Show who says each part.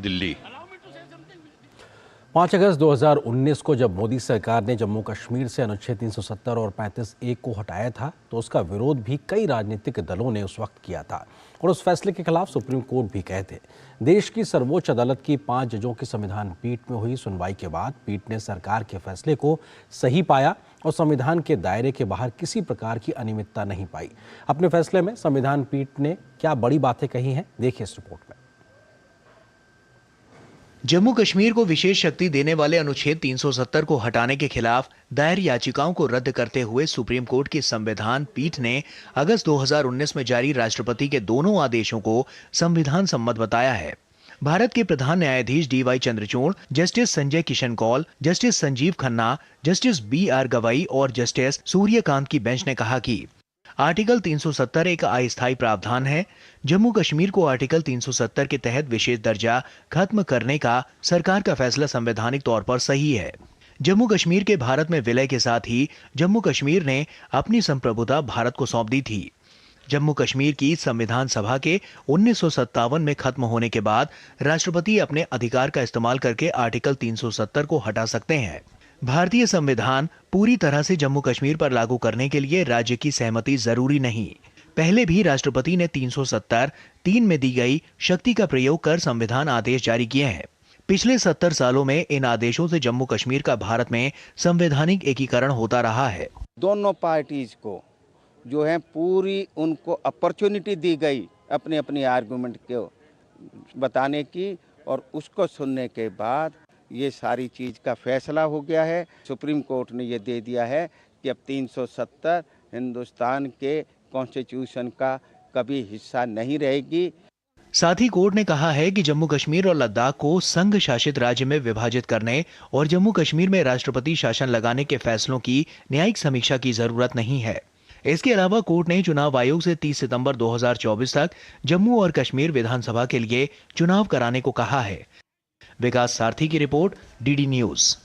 Speaker 1: दिल्ली।
Speaker 2: 5 अगस्त 2019 को जब मोदी सरकार ने जम्मू कश्मीर से अनुच्छेद 370 और 35(1) को हटाया था तो उसका विरोध भी कई राजनीतिक दलों ने उस वक्त किया था और उस फैसले के खिलाफ सुप्रीम कोर्ट भी गए थे। देश की सर्वोच्च अदालत की 5 जजों की संविधान पीठ में हुई सुनवाई के बाद पीठ ने सरकार के फैसले को सही पाया और संविधान के दायरे के बाहर किसी प्रकार की अनियमितता नहीं पाई। अपने फैसले में संविधान पीठ ने क्या बड़ी बातें कही हैं, देखिए इस रिपोर्ट में।
Speaker 3: जम्मू कश्मीर को विशेष शक्ति देने वाले अनुच्छेद 370 को हटाने के खिलाफ दायर याचिकाओं को रद्द करते हुए सुप्रीम कोर्ट की संविधान पीठ ने अगस्त 2019 में जारी राष्ट्रपति के दोनों आदेशों को संविधान सम्मत बताया है। भारत के प्रधान न्यायाधीश DY Chandrachud, justice Sanjay Kishan Kaul, justice Sanjiv Khanna, justice BR Gavai और जस्टिस सूर्यकांत की बेंच ने कहा कि आर्टिकल 370 एक अस्थायी प्रावधान है। जम्मू कश्मीर को आर्टिकल 370 के तहत विशेष दर्जा खत्म करने का सरकार का फैसला संवैधानिक तौर पर सही है। जम्मू कश्मीर के भारत में विलय के साथ ही जम्मू कश्मीर ने अपनी संप्रभुता भारत को सौंप दी थी। जम्मू कश्मीर की संविधान सभा के 1957 में खत्म होने के बाद राष्ट्रपति अपने अधिकार का इस्तेमाल करके आर्टिकल 370 को हटा सकते हैं। भारतीय संविधान पूरी तरह से जम्मू कश्मीर पर लागू करने के लिए राज्य की सहमति जरूरी नहीं। पहले भी राष्ट्रपति ने 370(3) में दी गई शक्ति का प्रयोग कर संविधान आदेश जारी किए हैं। पिछले 70 सालों में इन आदेशों से जम्मू कश्मीर का भारत में संवैधानिक एकीकरण होता रहा है।
Speaker 4: दोनों पार्टीज को जो है पूरी उनको अपॉर्चुनिटी दी गई अपने अपने आर्गुमेंट को बताने की और उसको सुनने के बाद ये सारी चीज़ का फैसला हो गया है। सुप्रीम कोर्ट ने ये दे दिया है कि अब 370 हिंदुस्तान के कॉन्स्टिट्यूशन का कभी हिस्सा नहीं रहेगी।
Speaker 3: साथ ही कोर्ट ने कहा है कि जम्मू कश्मीर और लद्दाख को संघ शासित राज्य में विभाजित करने और जम्मू कश्मीर में राष्ट्रपति शासन लगाने के फैसलों की न्यायिक समीक्षा की जरूरत नहीं है। इसके अलावा कोर्ट ने चुनाव आयोग से 30 सितंबर 2024 तक जम्मू और कश्मीर विधानसभा के लिए चुनाव कराने को कहा है। विकास सारथी की रिपोर्ट, DD न्यूज।